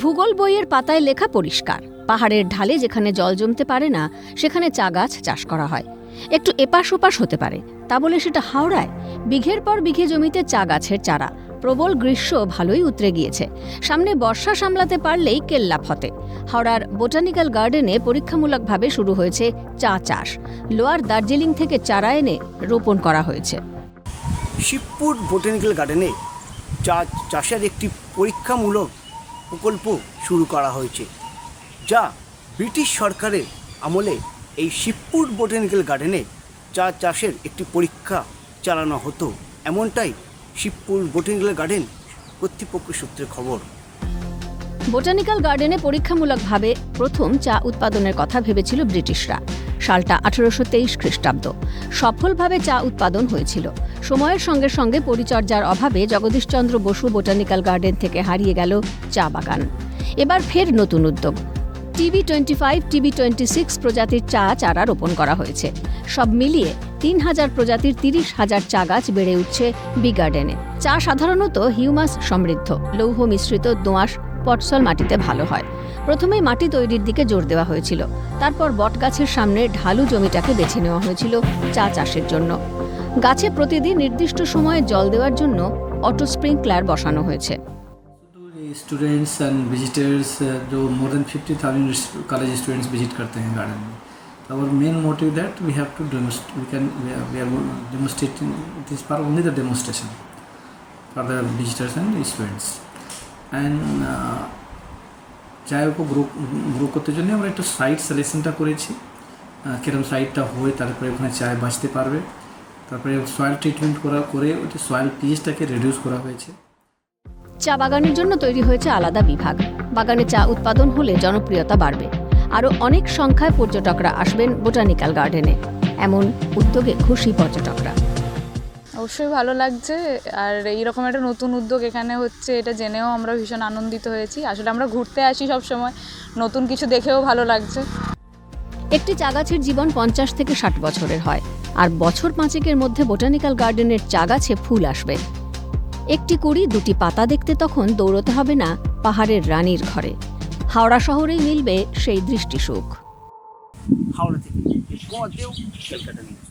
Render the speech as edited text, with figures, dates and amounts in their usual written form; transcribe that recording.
ভূগোল বইয়ের পাতায় লেখা পরিষ্কার, পাহাড়ের ঢালে যেখানে জল জমতে পারে না সেখানে চা গাছ চাষ করা হয়। একটু এপাশ ওপাশ হতে পারে, তা বলে সেটা হাওড়ায়? বিঘের পর বিঘে জমিতে চা গাছের চারা। প্রবল গ্রীষ্ম ভালোই উতরে গিয়েছে, সামনে বর্ষা সামলাতে পারলেই কেল্লা ফতে। হাওড়ার বোটানিক্যাল গার্ডেনে পরীক্ষামূলকভাবে শুরু হয়েছে চা চাষ। লোয়ার দার্জিলিং থেকে চারা এনে রোপণ করা হয়েছে। শিবপুর বোটানিক্যাল গার্ডেনে চা চাষের একটি পরীক্ষামূলক প্রকল্প শুরু করা হয়েছে, যা ব্রিটিশ সরকারের আমলে এই শিবপুর বোটানিক্যাল গার্ডেনে চা চাষের একটি পরীক্ষা চালানো হতো, এমনটাই শিবপুর বোটানিক্যাল গার্ডেন কর্তৃপক্ষ সূত্রে খবর। বোটানিক্যাল গার্ডেনে পরীক্ষামূলকভাবে প্রথম চা উৎপাদনের কথা ভেবেছিল ব্রিটিশরা। সালটা 1823 খ্রিস্টাব্দ। সফলভাবে চা উৎপাদন হয়েছিল। সময়ের সঙ্গে সঙ্গে পরিচর্যার অভাবে জগদীশচন্দ্র বসু বোটানিক্যাল গার্ডেন থেকে হারিয়ে গেল চা বাগান। এবার ফের নতুন উদ্যোগ। TB25, TB26 প্রজাতির চা চারা রোপণ করা হয়েছে। সব মিলিয়ে 3000 প্রজাতির 30,000 চা গাছ বেড়ে উঠছে বি গার্ডেনে। চা সাধারণত হিউমাস সমৃদ্ধ, লৌহ মিশ্রিত দোআঁশ পটসল মাটিতে ভালো হয়। প্রথমেই মাটি তৈরির দিকে জোর দেওয়া হয়েছিল, তারপর বটগাছের সামনে ঢালু জমিটাকে বেছে নেওয়া হয়েছিল চা চাষের জন্য। গাছে প্রতিদিন নির্দিষ্ট সময়ে জল দেওয়ার জন্য অটো স্প্রিংকলার বসানো হয়েছে। स्टूडेंट्स एंड विजिटर्स जो more than 50,000 college students visit करते हैं गार्डन में, तो our main motive that we have to we are demonstrating it is for only the demonstration for the visitors and students and চায়কে grow করতে জন্য আমরা একটা সাইট সিলেকশনটা করেছি, কিরকম সাইটটা হয় তারপরে ওখানে চায় বাঁচতে পারবে। তারপরে সয়েল ট্রিটমেন্ট করে ওই সয়েল পিএইচটাকে রিডিউস করা হয়েছে। চা বাগানের জন্য তৈরি হয়েছে আলাদা বিভাগ। বাগানে চা উৎপাদন হলে জনপ্রিয়তা বাড়বে, আরও অনেক সংখ্যায় পর্যটকরা আসবেন বোটানিক্যাল গার্ডেনে। এমন উদ্যোগে খুশি পর্যটকরা। অবশ্যই ভালো লাগছে, আর এইরকম একটা নতুন উদ্যোগ এখানে হচ্ছে এটা জেনেও আমরা ভীষণ আনন্দিত হয়েছি। আসলে আমরা ঘুরতে আসি সব সময়, নতুন কিছু দেখেও ভালো লাগছে। একটি চা গাছের জীবন 50 থেকে 60 বছরের হয়, আর বছর 5-এর মধ্যে বোটানিক্যাল গার্ডেনের চা গাছে ফুল আসবে। একটি কুড়ি, দুটি পাতা দেখতে তখন দৌড়তে হবে না পাহাড়ের রানীর ঘরে। হাওড়া শহরেই মিলবে সেই দৃষ্টিসুখ। হাওড়া থেকে কলকাতা নিউজ।